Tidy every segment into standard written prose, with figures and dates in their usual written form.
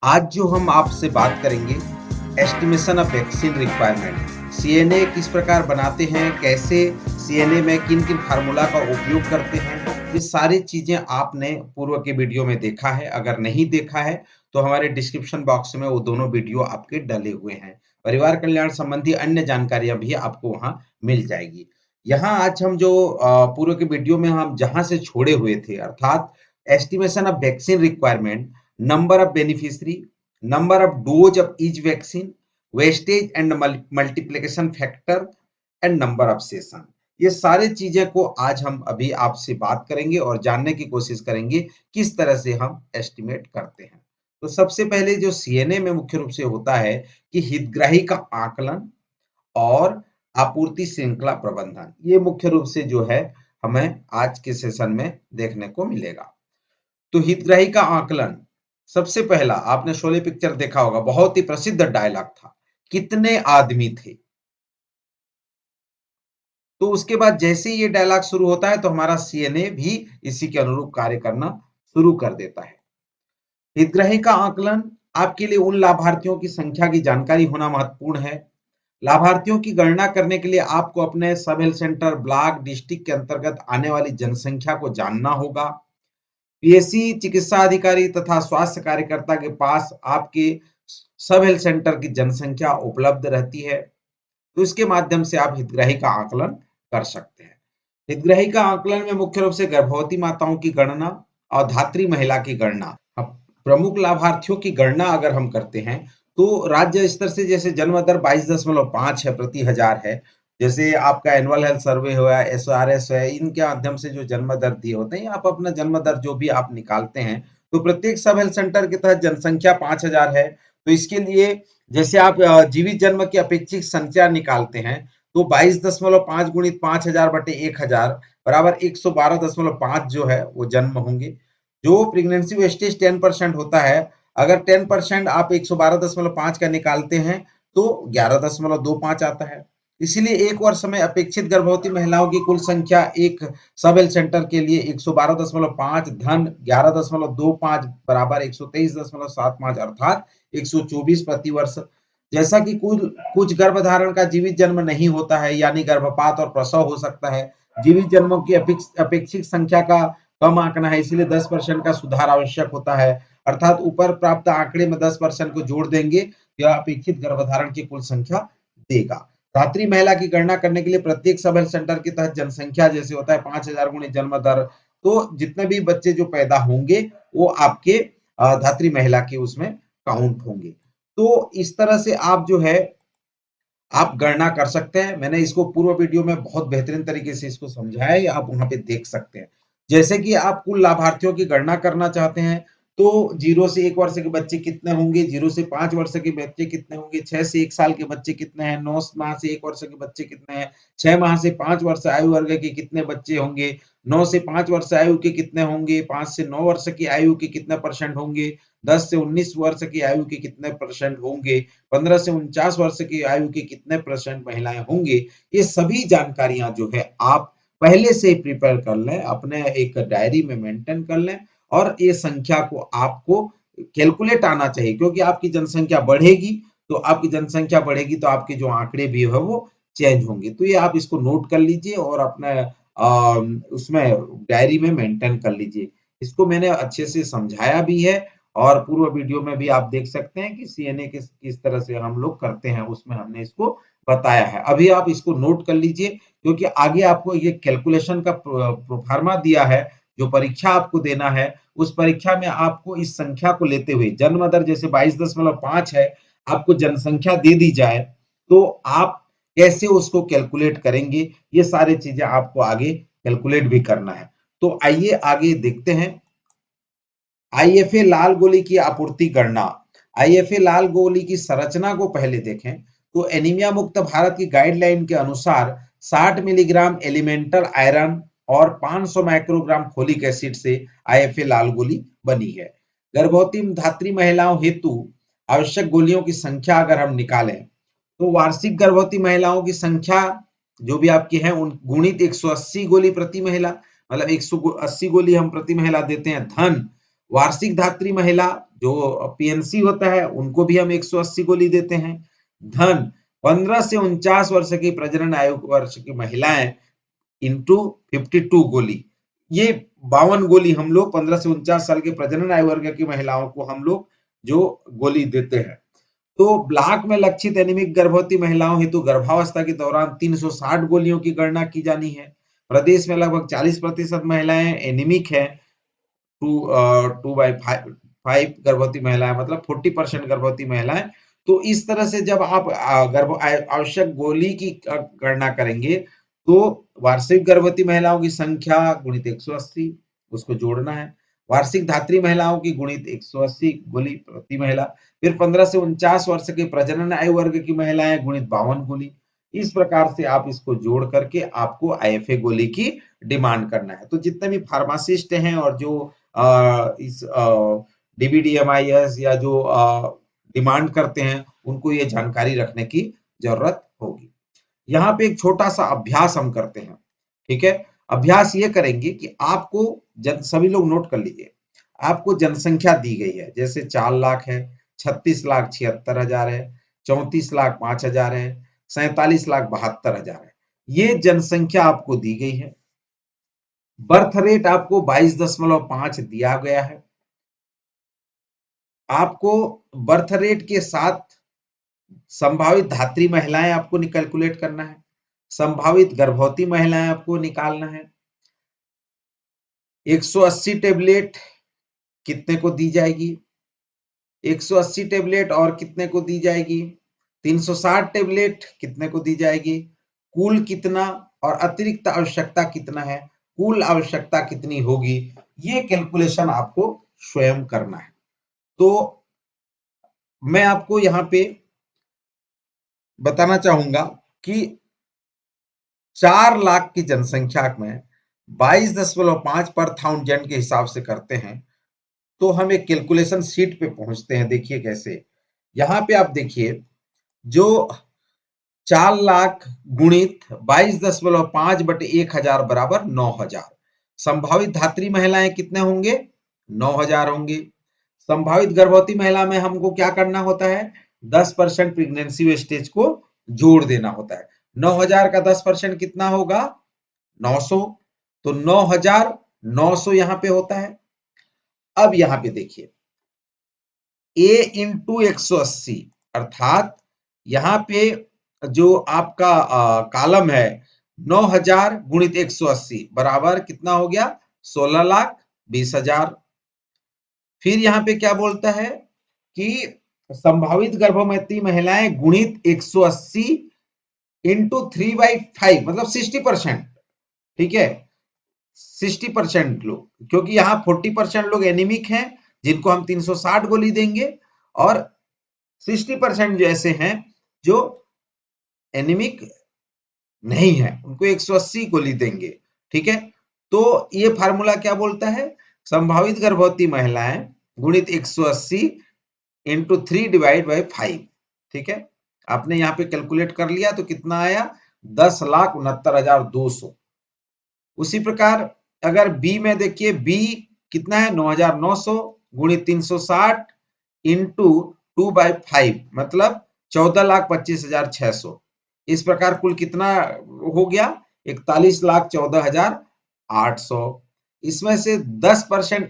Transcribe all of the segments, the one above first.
आज जो हम आपसे बात करेंगे estimation of vaccine requirement, CNA किस प्रकार बनाते हैं, कैसे सीएनए में किन किन फार्मूला का उपयोग करते हैं, ये सारी चीजें आपने पूर्व के वीडियो में देखा है। अगर नहीं देखा है तो हमारे डिस्क्रिप्शन बॉक्स में वो दोनों वीडियो आपके डले हुए हैं। परिवार कल्याण संबंधी अन्य जानकारियां भी आपको वहां मिल जाएगी। यहाँ आज हम जो पूर्व के वीडियो में हम जहां से छोड़े हुए थे, अर्थात estimation of vaccine requirement, number of beneficiary, number of dose of each vaccine, wastage and multiplication factor and number of session, ये सारी चीजें को आज हम अभी आपसे बात करेंगे और जानने की कोशिश करेंगे किस तरह से हम एस्टिमेट करते हैं। तो सबसे पहले जो सीएनए में मुख्य रूप से होता है कि हितग्राही का आकलन और आपूर्ति श्रृंखला प्रबंधन, ये मुख्य रूप से जो है हमें आज के सेशन में देखने को मिलेगा। तो हितग्राही का आकलन, सबसे पहला आपने शोले पिक्चर देखा होगा, बहुत ही प्रसिद्ध डायलॉग था, कितने आदमी थे। तो उसके बाद जैसे ही ये डायलॉग शुरू होता है तो हमारा सीएनए भी इसी के अनुरूप कार्य करना शुरू कर देता है। हितग्राही का आकलन आपके लिए उन लाभार्थियों की संख्या की जानकारी होना महत्वपूर्ण है। लाभार्थियों की गणना करने के लिए आपको अपने सब हेल्थ सेंटर, ब्लॉक, डिस्ट्रिक्ट के अंतर्गत आने वाली जनसंख्या को जानना होगा। पीएससी चिकित्सा अधिकारी तथा स्वास्थ्य कार्यकर्ता के पास आपके सब हेल्थ सेंटर की जनसंख्या उपलब्ध रहती है, तो इसके माध्यम से आप हितग्राही का आकलन कर सकते हैं। हितग्राही का आकलन में मुख्य रूप से गर्भवती माताओं की गणना और धात्री महिला की गणना, प्रमुख लाभार्थियों की गणना अगर हम करते हैं तो राज्य स्तर से जैसे जन्म दर 22.5 है प्रति हजार है, जैसे आपका एनुअल हेल्थ सर्वे हुआ, एसआरएस है, इनके माध्यम से जो जन्म दर दिए होते हैं, आप अपना जन्म दर जो भी आप निकालते हैं, तो प्रत्येक सब हेल्थ सेंटर के तहत जनसंख्या 5000 है। तो इसके लिए जैसे आप जीवित जन्म की अपेक्षित संख्या निकालते हैं तो 22.5 गुणित 5000 बटे 1000 बराबर 112.5 जो है वो जन्म होंगे। जो प्रेगनेंसी वेस्टेज 10% होता है, अगर 10% आप 112.5 का निकालते हैं तो 11.25 आता है। इसीलिए एक वर्ष में अपेक्षित गर्भवती महिलाओं की कुल संख्या एक सब हेल्थ सेंटर के लिए 112.5 धन 11.25 बराबर 123.75 अर्थात 124 प्रति वर्ष। जैसा कि कुछ गर्भधारण का जीवित जन्म नहीं होता है, यानी गर्भपात और प्रसव हो सकता है, जीवित जन्मों की अपेक्षित संख्या का कम आंकना है, इसलिए 10% का सुधार आवश्यक होता है। अर्थात ऊपर प्राप्त आंकड़े में 10% को जोड़ देंगे, यह अपेक्षित गर्भधारण की कुल संख्या देगा। धात्री महिला की गणना करने के लिए प्रत्येक सब हेल्थ सेंटर के तहत जनसंख्या जैसे होता है 5000 गुणित जन्म दर, तो जितने भी बच्चे जो पैदा होंगे वो आपके धात्री महिला के उसमें काउंट होंगे। तो इस तरह से आप जो है आप गणना कर सकते हैं। मैंने इसको पूर्व वीडियो में बहुत बेहतरीन तरीके से इसको समझाया है, आप वहां पे देख सकते हैं। जैसे कि आप कुल लाभार्थियों की गणना करना चाहते हैं तो 0 से 1 वर्ष के बच्चे कितने होंगे, 0 से 5 वर्ष के बच्चे कितने होंगे, 6 से 1 साल के बच्चे कितने हैं, 9 माह से 1 वर्ष के बच्चे कितने हैं, 6 माह से 5 वर्ष आयु वर्ग के कितने बच्चे होंगे, 9 से 5 वर्ष आयु के कितने होंगे, 5 से 9 वर्ष की आयु के कितने परसेंट होंगे, 10 से 19 वर्ष की आयु के कितने परसेंट होंगे, 15 से 49 वर्ष की आयु के कितने परसेंट महिलाएं होंगे। ये सभी जानकारियां जो है आप पहले से ही प्रिपेयर कर लें, अपने एक डायरी में मेंटेन कर लें, और ये संख्या को आपको कैलकुलेट आना चाहिए, क्योंकि आपकी जनसंख्या बढ़ेगी तो आपके जो आंकड़े भी है वो चेंज होंगे। तो ये आप इसको नोट कर लीजिए और अपने उसमें डायरी में मेंटेन कर लीजिए। इसको मैंने अच्छे से समझाया भी है और पूर्व वीडियो में भी आप देख सकते हैं कि सीएनए किस तरह से हम लोग करते हैं, उसमें हमने इसको बताया है। अभी आप इसको नोट कर लीजिए, क्योंकि आगे आपको ये कैलकुलेशन का प्रोफार्मा दिया है, जो परीक्षा आपको देना है, उस परीक्षा में आपको इस संख्या को लेते हुए जन्म दर जैसे 22.5 है, आपको जनसंख्या दे दी जाए तो आप कैसे उसको कैलकुलेट करेंगे, ये सारी चीजें आपको आगे कैलकुलेट भी करना है। तो आइए आगे देखते हैं। आईएफए लाल गोली की आपूर्ति गणना। आईएफए लाल गोली की संरचना को पहले देखें तो एनीमिया मुक्त भारत की गाइडलाइन के अनुसार 60 मिलीग्राम एलिमेंटल आयरन और 500 माइक्रोग्राम फोलिक एसिड से आईएफए लाल गोली बनी है। गर्भवती धात्री महिलाओं हेतु आवश्यक गोलियों की संख्या अगर हम निकालें तो वार्षिक गर्भवती महिलाओं की संख्या जो भी आपकी है उन गुणित 180 गोली प्रति महिला, मतलब 180 गोली हम प्रति महिला देते हैं, धन वार्षिक धात्री महिला जो पीएनसी होता है उनको भी हम 180 गोली देते हैं। धन 15 से 49 वर्ष की प्रजनन आयु वर्ष की महिलाएं इंटू 52 गोली, ये 52 गोली हम लोग 15 से 49 साल के प्रजनन आयु वर्ग की महिलाओं को हम लोग जो गोली देते हैं। तो ब्लॉक में लक्षित एनीमिक गर्भवती महिलाओं हेतु गर्भावस्था के दौरान 360 गोलियों की गणना की जानी है। प्रदेश में लगभग 40% महिलाएं एनीमिक है, 2/5 गर्भवती महिलाएं, मतलब 40% गर्भवती महिलाएं। तो इस तरह से जब आप गर्भ आवश्यक गोली की गणना करेंगे तो वार्षिक गर्भवती महिलाओं की संख्या गुणित 180 उसको जोड़ना है, वार्षिक धात्री महिलाओं की गुणित 180 गोली प्रति महिला, फिर 15 से 49 वर्ष के प्रजनन आयु वर्ग की महिलाएं गुणित 52 गोली। इस प्रकार से आप इसको जोड़ करके आपको आईएफए गोली की डिमांड करना है। तो जितने भी फार्मासिस्ट हैं और जो इस डीबीडीएमआईएस या जो डिमांड करते हैं उनको ये जानकारी रखने की जरूरत होगी। यहाँ पे एक छोटा सा अभ्यास हम करते हैं, ठीक है। अभ्यास ये करेंगे कि आपको सभी लोग नोट कर लीजिए, आपको जनसंख्या दी गई है, जैसे 4 लाख है, 36,76,000 है, 34,05,000 है, 47,72,000 है। ये जनसंख्या आपको दी गई है। बर्थ रेट आपको 22.5 दिया गया है। आपको बर्थ रेट के साथ संभावित धात्री महिलाएं आपको कैलकुलेट करना है, संभावित गर्भवती महिलाएं आपको निकालना है। 180 टेबलेट कितने को दी जाएगी, 180 टेबलेट और कितने को दी जाएगी, 360 टेबलेट कितने को दी जाएगी, कुल कितना और अतिरिक्त आवश्यकता कितना है, कुल आवश्यकता कितनी होगी, ये कैलकुलेशन आपको स्वयं करना है। तो मैं आपको यहाँ पे बताना चाहूंगा कि 4 लाख की जनसंख्या में 22.5 पर थाउजेंड के हिसाब से करते हैं तो हम एक कैलकुलेशन शीट पे पहुंचते हैं। देखिए कैसे, यहाँ पे आप देखिए जो 4 लाख गुणित 22.5 बटे 1000 बराबर 9000। संभावित धात्री महिलाएं कितने होंगे, 9000 होंगे। संभावित गर्भवती महिला में हमको क्या करना होता है, 10% प्रेगनेंसी वेस्टेज को जोड़ देना होता है। 9000 का 10% कितना होगा, 900। तो 9900 यहाँ पे होता है। अब यहाँ पे देखिए a इंटू 180, अर्थात यहाँ पे जो आपका कॉलम है 9000 गुणित 180 बराबर कितना हो गया, 16,20,000। फिर यहाँ पे क्या बोलता है कि संभावित गर्भवती महिलाएं गुणित 180 इंटू 3/5 मतलब 60%, ठीक है। 60% लोग, क्योंकि यहाँ 40% लोग एनीमिक हैं जिनको हम 360 गोली देंगे और 60% जो ऐसे हैं जो एनीमिक नहीं है उनको 180 गोली देंगे, ठीक है। तो ये फार्मूला क्या बोलता है, संभावित गर्भवती महिलाएं गुणित 180 इंटू 3/5, ठीक है। आपने यहाँ पे कैलकुलेट कर लिया तो कितना आया, 10,69,200। उसी प्रकार अगर बी में देखिए, बी कितना है, 9,900 गुणित 360 इंटू 2/5 मतलब 14,25,600। इस प्रकार कुल कितना हो गया, 41,14,800। इसमें से 10%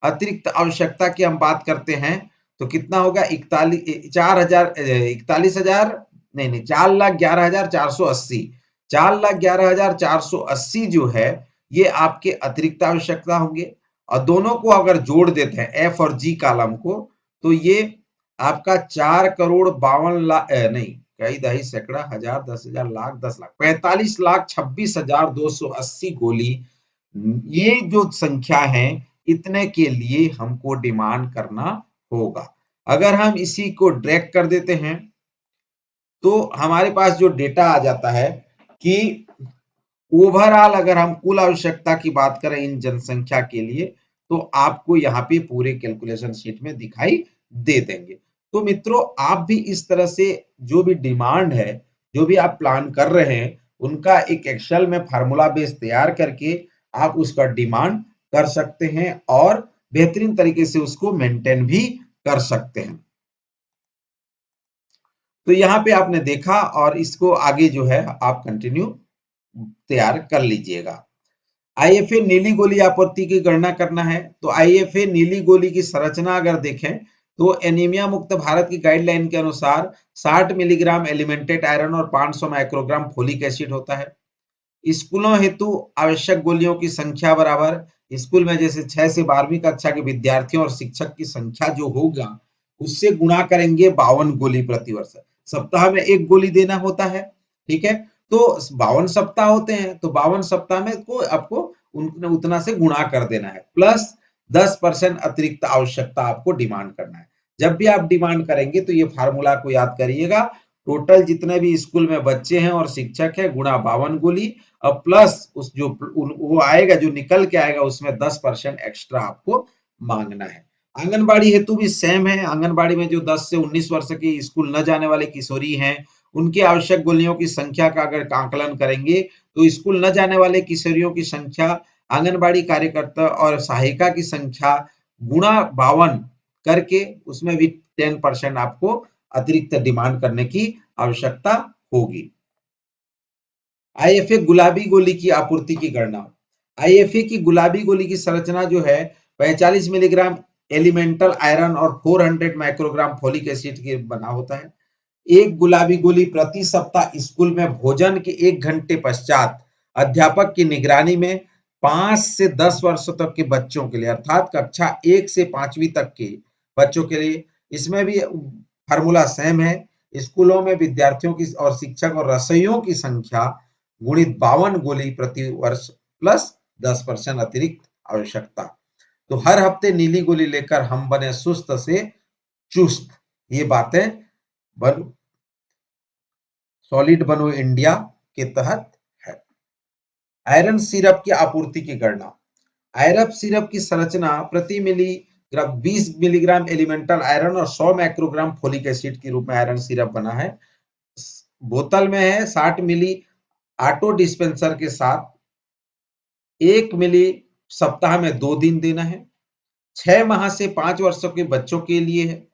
अतिरिक्त आवश्यकता की हम बात करते हैं तो कितना होगा, 41,000 नहीं 4,11,480। 4,11,480 जो है ये आपके अतिरिक्त आवश्यकता होंगे और दोनों को अगर जोड़ देते हैं एफ और जी कॉलम को तो ये आपका 4,52,00,000 नहीं, कई दही सैकड़ा हजार 10,000 लाख 10 लाख 45,26,280 गोली, ये जो संख्या है इतने के लिए हमको डिमांड करना होगा। अगर हम इसी को ड्रैग कर देते हैं तो हमारे पास जो डेटा आ जाता है कि ओवरऑल अगर हम कुल आवश्यकता की बात करें इन जनसंख्या के लिए तो आपको यहाँ पे पूरे कैलकुलेशन शीट में दिखाई दे देंगे। तो मित्रों आप भी इस तरह से जो भी डिमांड है, जो भी आप प्लान कर रहे हैं उनका एक एक्सेल में फार्मूला बेस तैयार करके आप उसका डिमांड कर सकते हैं और बेहतरीन तरीके से उसको मेंटेन भी कर सकते हैं। तो यहाँ पे आपने देखा और इसको आगे जो है आप कंटिन्यू तैयार कर लीजिएगा। आईएफए नीली गोली आपूर्ति की गणना करना है। तो आईएफए नीली गोली की संरचना अगर देखें तो एनीमिया मुक्त भारत की गाइडलाइन के अनुसार 60 मिलीग्राम एलिमेंटेड आयरन और 500 माइक्रोग्राम फोलिक एसिड होता है। स्कूलों हेतु आवश्यक गोलियों की संख्या बराबर स्कूल में जैसे 6 से 12वीं कक्षा के विद्यार्थियों और शिक्षक की संख्या जो होगा उससे गुणा करेंगे 52 गोली प्रति वर्ष। सप्ताह में एक गोली देना होता है, ठीक है। तो 52 सप्ताह होते हैं तो 52 सप्ताह में को आपको उतना से गुणा कर देना है, प्लस 10% अतिरिक्त आवश्यकता आपको डिमांड करना है। जब भी आप डिमांड करेंगे तो ये फार्मूला को याद करिएगा, टोटल जितने भी स्कूल में बच्चे हैं और शिक्षक है गुणा 52 गोली और प्लस उस जो वो आएगा जो निकल के आएगा उसमें 10% एक्स्ट्रा आपको मांगना है। आंगनबाड़ी हेतु भी सेम है। आंगनबाड़ी में जो 10 से 19 वर्ष की स्कूल न जाने वाले किशोरी हैं उनकी आवश्यक गोलियों की संख्या का अगर आकलन करेंगे तो स्कूल न जाने वाले किशोरियों की संख्या, आंगनबाड़ी कार्यकर्ता और सहायिका की संख्या गुणा 52 करके उसमें भी 10% आपको अतिरिक्त डिमांड करने की आवश्यकता होगी। आईएफए गुलाबी गोली की आपूर्ति की गणना। आईएफए की गुलाबी गोली की संरचना जो है 45 मिलीग्राम एलिमेंटल आयरन और 400 माइक्रोग्राम फोलिक एसिड के बना होता है। एक गुलाबी गोली प्रति सप्ताह स्कूल में भोजन के 1 घंटे पश्चात अध्यापक की निगरानी में 5 से 10 वर्ष तक के बच्चों के लिए अर्थात कक्षा 1 से 5वीं तक के बच्चों के लिए। इसमें भी फार्मूला सेम है। स्कूलों में विद्यार्थियों की और शिक्षक और रसोइयों की संख्या गुणित 52 गोली प्रति वर्ष प्लस 10% अतिरिक्त आवश्यकता। तो हर हफ्ते नीली गोली लेकर हम बने सुस्त से चुस्त, ये बातें बन सॉलिड बनो इंडिया के तहत है। आयरन सिरप की आपूर्ति की गणना। आयरन सिरप की संरचना प्रति मिलीग्राम 20 मिलीग्राम एलिमेंटल आयरन और 100 माइक्रोग्राम फोलिक एसिड के रूप में आयरन सिरप बना है। बोतल में है 60 मिली ऑटो डिस्पेंसर के साथ 1 मिली सप्ताह में 2 दिन देना है। 6 माह से 5 वर्षों के बच्चों के लिए है।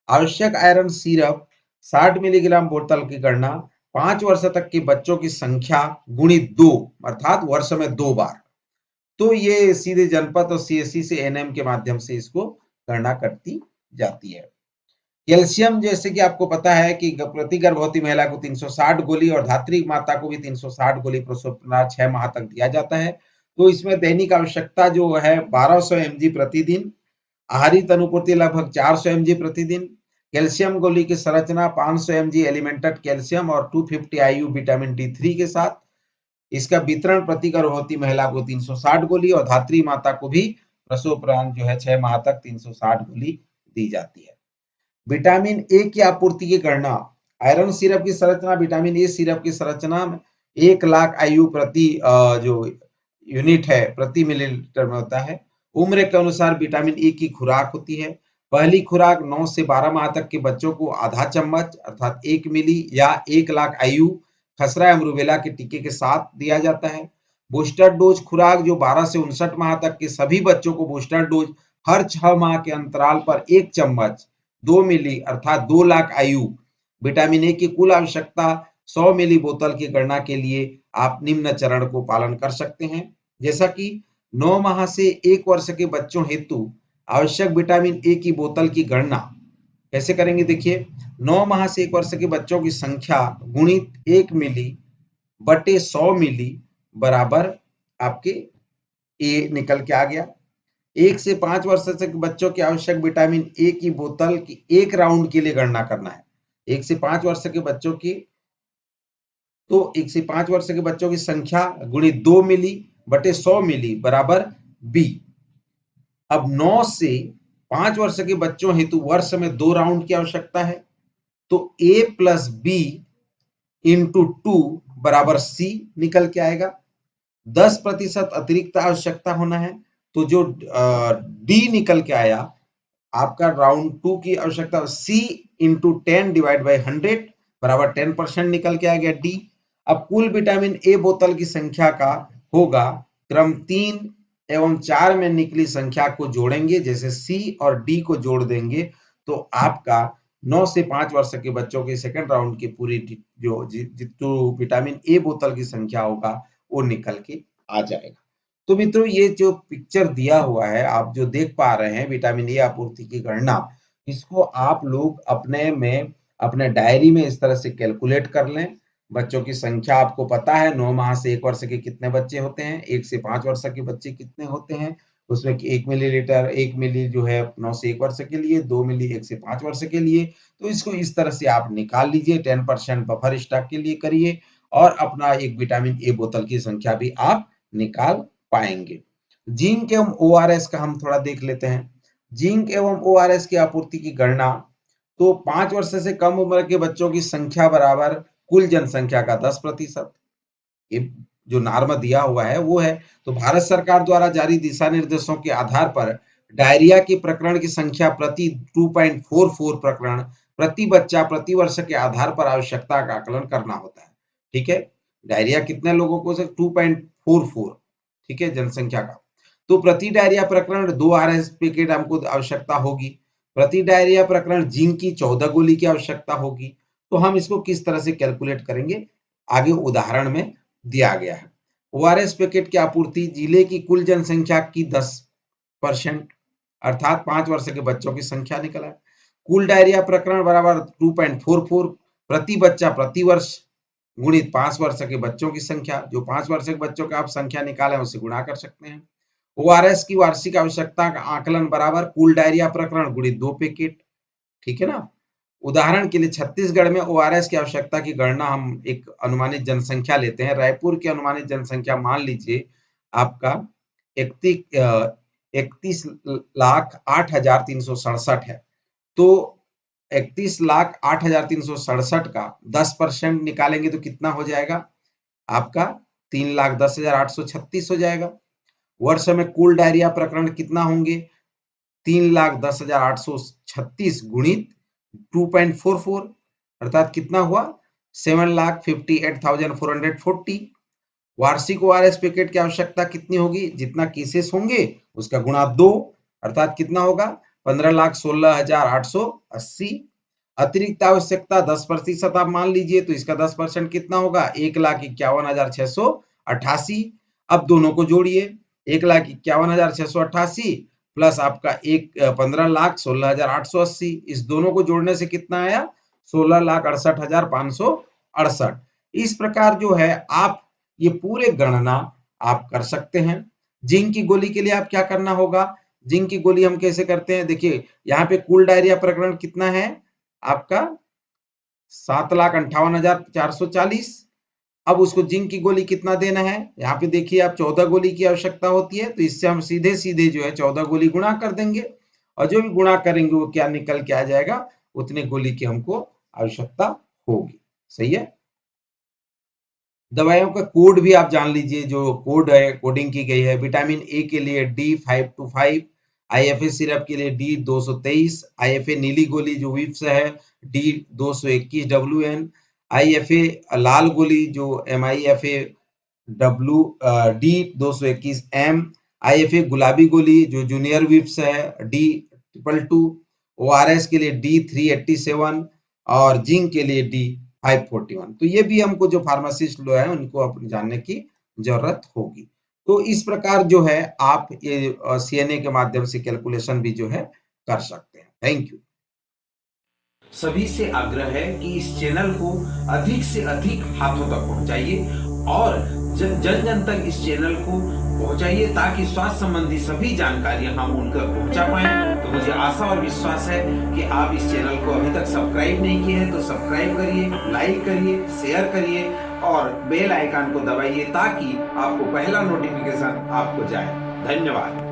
आवश्यक आयरन सिरप 60 मिलीग्राम बोतल की गणना 5 वर्ष तक के बच्चों की संख्या गुणित 2 अर्थात वर्ष में 2 बार। तो ये सीधे जनपद और सीएससी से एनएम के माध्यम से इसको गणना करती जाती है। कैल्शियम जैसे कि आपको पता है कि प्रति गर्भवती महिला को 360 गोली और धात्री माता को भी 360 गोली प्रसव 6 माह तक दिया जाता है। तो इसमें दैनिक आवश्यकता जो है 1200 mg प्रतिदिन, आहारित अनुपूर्ति लगभग 400 mg प्रतिदिन। कैल्शियम गोली की संरचना 500 mg एलिमेंटेड कैल्शियम और 250 IU विटामिन D3 के साथ। इसका वितरण प्रति गर्भवती महिला को 360 गोली और धात्री माता को भी प्रसव उपरांत जो है 6 माह तक 360 गोली दी जाती है। विटामिन ए की आपूर्ति की गणना। आयरन सिरप की संरचना विटामिन ए सिरप की संरचना 1 लाख IU प्रति जो यूनिट है प्रति मिलीलीटर में होता है। उम्र के अनुसार विटामिन ए की खुराक होती है। पहली खुराक 9 से 12 माह तक के बच्चों को आधा चम्मच अर्थात 1 मिली या 1 लाख IU खसरा एवं रूबेला के टीके के साथ दिया जाता है। बूस्टर डोज खुराक जो 12 से 59 माह तक के सभी बच्चों को बूस्टर डोज हर 6 माह के अंतराल पर 1 चम्मच 2 मिली अर्थात 2 लाख IU विटामिन ए की कुल आवश्यकता 100 मिली बोतल की गणना के लिए आप निम्न चरण को पालन कर सकते हैं। जैसा कि 9 माह से 1 वर्ष के बच्चों हेतु आवश्यक विटामिन ए की बोतल की गणना कैसे करेंगे, देखिए 9 माह से 1 वर्ष के बच्चों की संख्या गुणित 1 मिली बटे 100 मिली बराबर आपके ए निकल के आ गया। 1 से 5 वर्ष तक के बच्चों की आवश्यक विटामिन ए की बोतल की एक राउंड के लिए गणना करना है। 1 से 5 वर्ष के बच्चों की, तो 1 से 5 वर्ष के बच्चों की संख्या गुणित 2 मिली बटे 100 मिली बराबर बी। अब 9 से 5 वर्ष के बच्चों हेतु वर्ष में 2 राउंड की आवश्यकता है, तो ए प्लस बी इंटू 2 बराबर सी निकल के आएगा। 10% अतिरिक्त आवश्यकता होना है, तो जो डी निकल के आया आपका राउंड 2 की आवश्यकता सी इंटू 10 डिवाइड बाई 100 बराबर 10% निकल के आ गया डी। अब कुल विटामिन ए बोतल की संख्या का होगा क्रम 3 एवं 4 में निकली संख्या को जोड़ेंगे, जैसे सी और डी को जोड़ देंगे, तो आपका 9 से 5 वर्ष के बच्चों के सेकंड राउंड की पूरी जो विटामिन ए बोतल की संख्या होगा वो निकल के आ जाएगा। तो मित्रों, ये जो पिक्चर दिया हुआ है, आप जो देख पा रहे हैं विटामिन ए आपूर्ति की गणना, इसको आप लोग अपने डायरी में इस तरह से कैलकुलेट कर लें। बच्चों की संख्या आपको पता है, 9 माह से 1 वर्ष के कितने बच्चे होते हैं, 1 से 5 वर्ष के बच्चे कितने होते हैं, उसमें 1 मिलीलीटर 1 मिली जो है 9 से 1 वर्ष के लिए, 2 मिली 1 से 5 वर्ष के लिए। तो इसको इस तरह से आप निकाल लीजिए, 10% बफर स्टॉक के लिए करिए और अपना एक विटामिन ए बोतल की संख्या भी आप निकाल पाएंगे। जिंक एवं ओआरएस का हम थोड़ा देख लेते हैं। जिंक एवं ओआरएस की आपूर्ति की गणना, तो 5 वर्ष से कम उम्र के बच्चों की संख्या बराबर कुल जनसंख्या का 10%। ये जो नॉर्म दिया हुआ है वो है। तो भारत सरकार द्वारा जारी दिशा निर्देशों के आधार पर डायरिया के प्रकरण की संख्या प्रति 2.44 प्रकरण प्रति बच्चा प्रति वर्ष के आधार पर आवश्यकता का आकलन करना होता है। ठीक है, डायरिया कितने लोगों को, 2.44, ठीक है, जनसंख्या का। तो प्रति डायरिया प्रकरण 2 आरएस पैकेट हमको आवश्यकता होगी। प्रति डायरिया प्रकरण जिंक की 14 गोली की आवश्यकता होगी। तो हम इसको किस तरह से कैलकुलेट करेंगे, आगे उदाहरण में दिया गया है। ओआरएस पैकेट की आपूर्ति जिले की कुल जनसंख्या की 10%, अर्थात 5 वर्ष के बच्चों की संख्या निकला। कुल डायरिया प्रकरण बराबर 2.44 प्रति बच्चा प्रति वर्ष गुणित 5 वर्ष के बच्चों की संख्या, जो 5 वर्ष के बच्चों का आप संख्या निकालें उससे गुणा कर सकते हैं। ओआरएस की वार्षिक आवश्यकता का आकलन बराबर कुल डायरिया प्रकरण गुणित 2 पैकेट, ठीक है ना। उदाहरण के लिए छत्तीसगढ़ में ओआरएस की आवश्यकता की गणना हम एक अनुमानित जनसंख्या लेते हैं। रायपुर की अनुमानित जनसंख्या मान लीजिए आपका 31,08,367 है। तो 31,08,367 का 10% निकालेंगे तो कितना हो जाएगा आपका, 3,10,836 हो जाएगा। वर्ष में कुल डायरिया प्रकरण कितना होंगे, 3,10,836 गुणित 2.44, अर्थात कितना हुआ, 7,58,440। वार्षिक ओआरएस पैकेट की आवश्यकता कितनी होगी, जितना केसेस होंगे उसका गुणा 2, अर्थात कितना होगा, 15,16,880। अतिरिक्त आवश्यकता 10% आप मान लीजिए, तो इसका 10% कितना होगा, 1,51,688। अब दोनों को जोड़िए, 1,51,688 प्लस आपका 15,16,880, इस दोनों को जोड़ने से कितना आया, 16,68,568। इस प्रकार जो है आप ये पूरे गणना आप कर सकते हैं। जिंक की गोली के लिए आप क्या करना होगा, जिंक की गोली हम कैसे करते हैं, देखिए यहाँ पे कुल डायरिया प्रकरण कितना है आपका, 7,58,440। अब उसको जिंक की गोली कितना देना है, यहाँ पे देखिए आप 14 गोली की आवश्यकता होती है, तो इससे हम सीधे सीधे जो है 14 गोली गुणा कर देंगे और जो भी गुणा करेंगे वो क्या निकल के आ जाएगा, उतने गोली की हमको आवश्यकता होगी। सही है। दवाइयों का कोड भी आप जान लीजिए, जो कोड है, कोडिंग की गई है। विटामिन ए के लिए D525, आईएफए सिरप के लिए D223, आईएफए नीली गोली जो विप्स है D221WN, आईएफए लाल गोली जो MIFA D221M, आईएफए गुलाबी गोली जो जूनियर विप्स है D222, ओआरएस के लिए D387 और जिंक के लिए D541। तो ये भी हमको जो फार्मासिस्ट लोग हैं उनको अपने जानने की जरूरत होगी। तो इस प्रकार जो है आप ये सीएनए के माध्यम से कैलकुलेशन भी जो है कर सकते हैं। Thank you. सभी से आग्रह है कि इस चैनल को अधिक से अधिक हाथों तक पहुंचाइए और जन जन तक इस चैनल को पहुंचाइए, ताकि स्वास्थ्य संबंधी सभी जानकारियां हम उन तक पहुंचा पाएं। तो मुझे आशा और विश्वास है कि आप इस चैनल को अभी तक सब्सक्राइब नहीं किए हैं तो सब्सक्राइब करिए, लाइक करिए, शेयर करिए और बेल आइकन को दबाइए, ताकि आपको पहला नोटिफिकेशन आपको जाए। धन्यवाद।